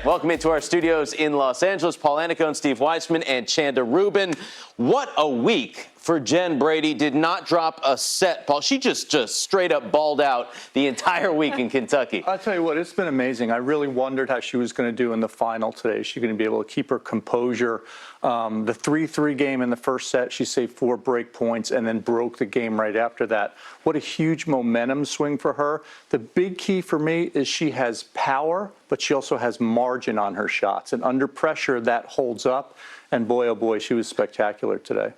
Welcome into our studios in Los Angeles. Paul Anacone, Steve Weissman, and Chanda Rubin. What a week for Jen Brady. Did not drop a set, Paul. She just straight up balled out the entire week in Kentucky. I'll tell you what, it's been amazing. I really wondered how she was going to do in the final today. Is she going to be able to keep her composure? The 3-3 game in the first set, she saved 4 break points and then broke the game right after that. What a huge momentum swing for her. The big key for me is she has power, but she also has margin on her shots. And under pressure, that holds up. And boy, oh boy, she was spectacular today.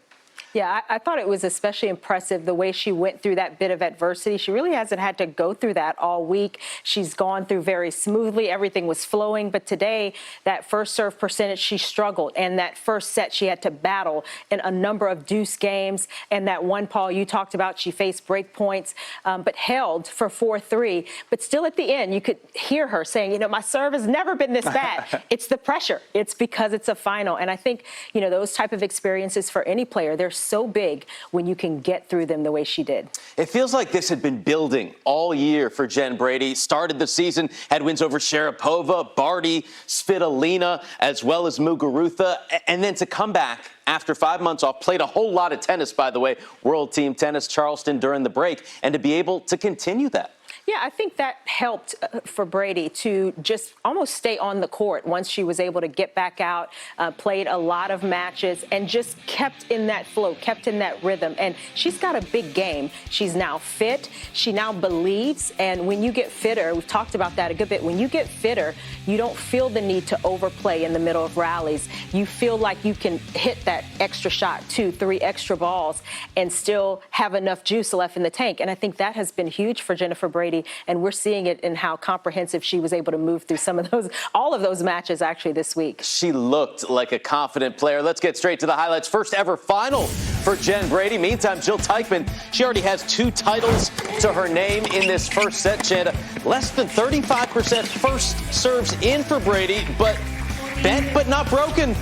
Yeah, I thought it was especially impressive the way she went through that bit of adversity. She really hasn't had to go through that all week. She's gone through very smoothly. Everything was flowing. But today, that first serve percentage, she struggled. And that first set, she had to battle in a number of deuce games. And that one, Paul, you talked about, she faced break points, but held for 4-3. But still at the end, you could hear her saying, you know, my serve has never been this bad. It's the pressure. It's because it's a final. And I think, you know, those type of experiences for any player, they're so big when you can get through them the way she did. It feels like this had been building all year for Jen Brady. Started the season, had wins over Sharapova, Barty, Svitolina, as well as Muguruza. And then to come back after 5 months off, played a whole lot of tennis, by the way, World Team Tennis, Charleston during the break, and to be able to continue that. Yeah, I think that helped for Brady to just almost stay on the court once she was able to get back out, played a lot of matches, and just kept in that flow, kept in that rhythm. And she's got a big game. She's now fit. She now believes. And when you get fitter, we've talked about that a good bit, when you get fitter, you don't feel the need to overplay in the middle of rallies. You feel like you can hit that extra shot, 2, 3 extra balls, and still have enough juice left in the tank. And I think that has been huge for Jennifer Brady. And we're seeing it in how comprehensive she was able to move through some of those, all of those matches actually this week. She looked like a confident player. Let's get straight to the highlights. First ever final for Jen Brady. Meantime, Jill Teichmann, she already has 2 titles to her name in this first set. Chanda, less than 35% first serves in for Brady, but bent but not broken.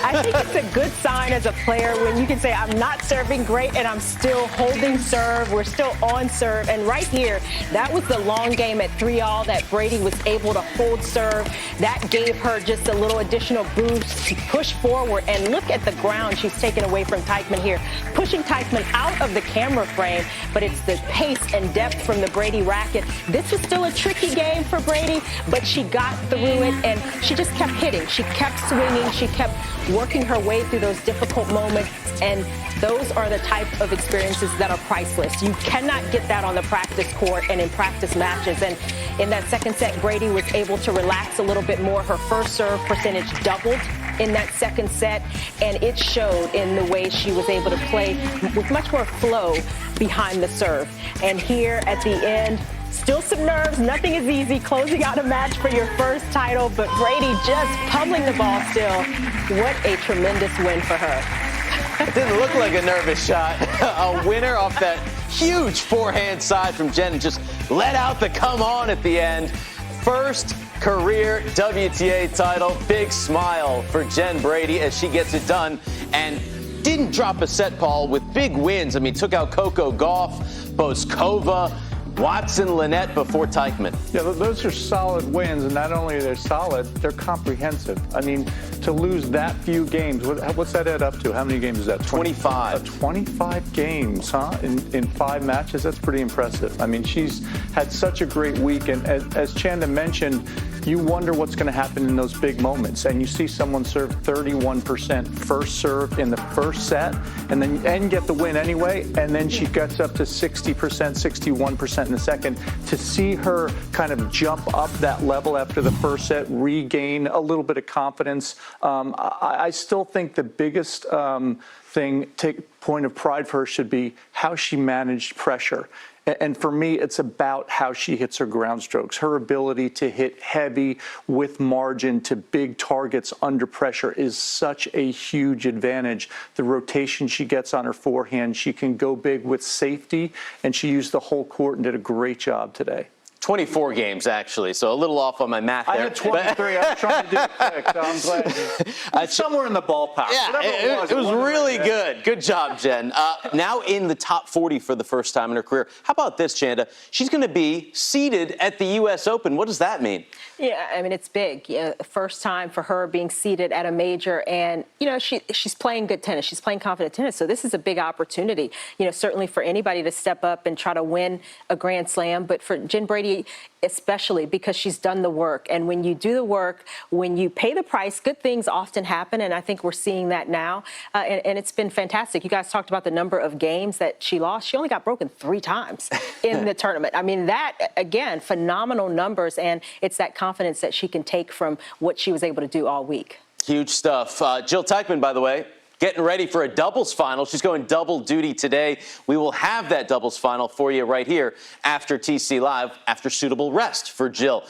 I think it's a good sign as a player when you can say, I'm not serving great and I'm still holding serve. We're still on serve. And right here, that was the long game at 3-all that Brady was able to hold serve. That gave her just a little additional boost to push forward. And look at the ground she's taken away from Teichmann here, pushing Teichmann out of the camera frame. But it's the pace and depth from the Brady racket. This was still a tricky game for Brady, but she got through it and she just kept hitting. She kept swinging. She kept working her way through those difficult moments. And those are the type of experiences that are priceless. You cannot get that on the practice court and in practice matches. And in that second set, Brady was able to relax a little bit more. Her first serve percentage doubled in that second set, and it showed in the way she was able to play with much more flow behind the serve. And here at the end, still some nerves. Nothing is easy closing out a match for your first title, but Brady just pummeling the ball still. What a tremendous win for her. It didn't look like a nervous shot. A winner off that huge forehand side from Jen, just let out the come on at the end. First career WTA title. Big smile for Jen Brady as she gets it done and didn't drop a set, Paul, with big wins. I mean, took out Coco Gauff, Boskova, Watson, Lynette before Teichmann. Yeah, those are solid wins, and not only are they solid, they're comprehensive. I mean, to lose that few games, what's that add up to? How many games is that? 25. 25 games, huh? In 5 matches? That's pretty impressive. I mean, she's had such a great week, and as Chanda mentioned, you wonder what's going to happen in those big moments. And you see someone serve 31% first serve in the first set and get the win anyway. And then she gets up to 60%, 61% in the second. To see her kind of jump up that level after the first set, regain a little bit of confidence. I still think the biggest point of pride for her should be how she managed pressure. And for me, it's about how she hits her ground strokes. Her ability to hit heavy with margin to big targets under pressure is such a huge advantage. The rotation she gets on her forehand, she can go big with safety, and she used the whole court and did a great job today. 24 games, actually, so a little off on my math there. I had 23. I was trying to do it quick, so I'm glad. Somewhere in the ballpark. Yeah, it was really good. Good job, Jen. Now in the top 40 for the first time in her career. How about this, Chanda? She's going to be seeded at the U.S. Open. What does that mean? Yeah, I mean, it's big. Yeah, first time for her being seeded at a major. And, she's playing good tennis. She's playing confident tennis. So this is a big opportunity, certainly for anybody to step up and try to win a Grand Slam. But for Jen Brady, especially because she's done the work. And when you do the work, when you pay the price, good things often happen. And I think we're seeing that now. And it's been fantastic. You guys talked about the number of games that she lost. She only got broken 3 times in the tournament. I mean, that, again, phenomenal numbers. And it's that confidence that she can take from what she was able to do all week. Huge stuff. Jill Teichman, by the way, getting ready for a doubles final. She's going double duty today. We will have that doubles final for you right here after TC Live, after suitable rest for Jill.